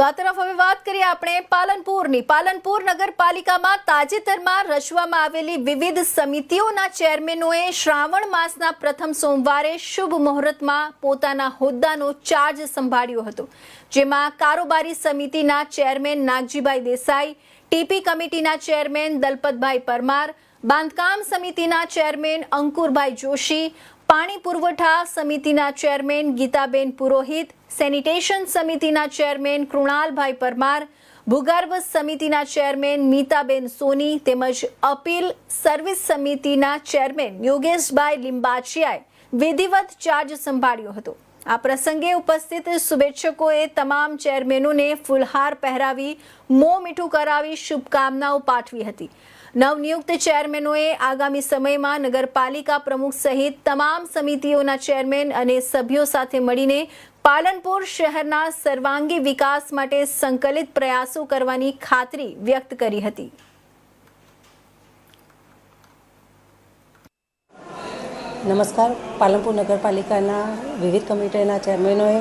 તો આ તરફ હવે વાત કરીએ આપણે પાલનપુરની। પાલનપુર નગરપાલિકામાં તાજેતરમાં રચવામાં આવેલી વિવિધ સમિતિઓના ચેરમેનોએ શ્રાવણ માસના પ્રથમ સોમવારે શુભ મુહૂર્તમાં પોતાના હોદ્દાનો ચાર્જ સંભાળ્યો હતો, જેમાં કારોબારી સમિતિના ચેરમેન નાગજીભાઈ દેસાઈ, ટીપી કમિટીના ચેરમેન દલપતભાઈ પરમાર, બાંધકામ સમિતિના ચેરમેન અંકુરભાઈ જોશી, પાણી પુરવઠા સમિતિના ચેરમેન ગીતાબેન પુરોહિત, સેનિટેશન સમિતિના ચેરમેન કૃણાલભાઈ પરમાર, ભૂગર્ભ સમિતિના ચેરમેન મીતાબેન સોની તેમજ અપીલ સર્વિસ સમિતિના ચેરમેન યોગેશભાઈ લિંબાચિયાએ વિધિવત ચાર્જ સંભાળ્યો હતો। આ પ્રસંગે ઉપસ્થિત શુભેચ્છકોએ તમામ ચેરમેનોને ફૂલહાર પહેરાવી મોં મીઠું કરાવી શુભકામનાઓ પાઠવી હતી। નવનિયુક્ત ચેરમેનોએ આગામી સમયમાં નગરપાલિકા પ્રમુખ સહિત તમામ સમિતિઓના ચેરમેન અને સભ્યો સાથે મળીને પાલનપુર શહેરના સર્વાંગી વિકાસ માટે સંકલિત પ્રયાસો કરવાની ખાતરી વ્યક્ત કરી હતી। નમસ્કાર। પાલનપુર નગરપાલિકાના વિવિધ કમિટીના ચેરમેનોએ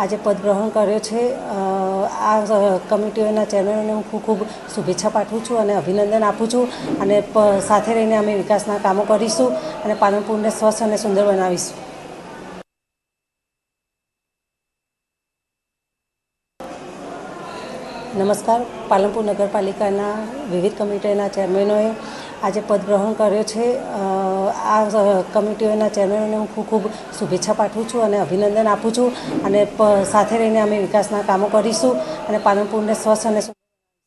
આજે પદગ્રહણ કર્યો છે। આ કમિટીઓના ચેરમેનોને હું ખૂબ ખૂબ શુભેચ્છા પાઠવું છું અને અભિનંદન આપું છું અને સાથે રહીને અમે વિકાસના કામો કરીશું અને પાલનપુરને સ્વચ્છ અને સુંદર બનાવીશું। નમસ્કાર। પાલનપુર નગરપાલિકાના વિવિધ કમિટીના ચેરમેનોએ આજે પદગ્રહણ કર્યો છે। આ કમિટીઓના ચેરમેનોને હું ખૂબ ખૂબ શુભેચ્છા પાઠવું છું અને અભિનંદન આપું છું અને સાથે રહીને અમે વિકાસના કામો કરીશું અને પાલનપુરને સ્વચ્છ અને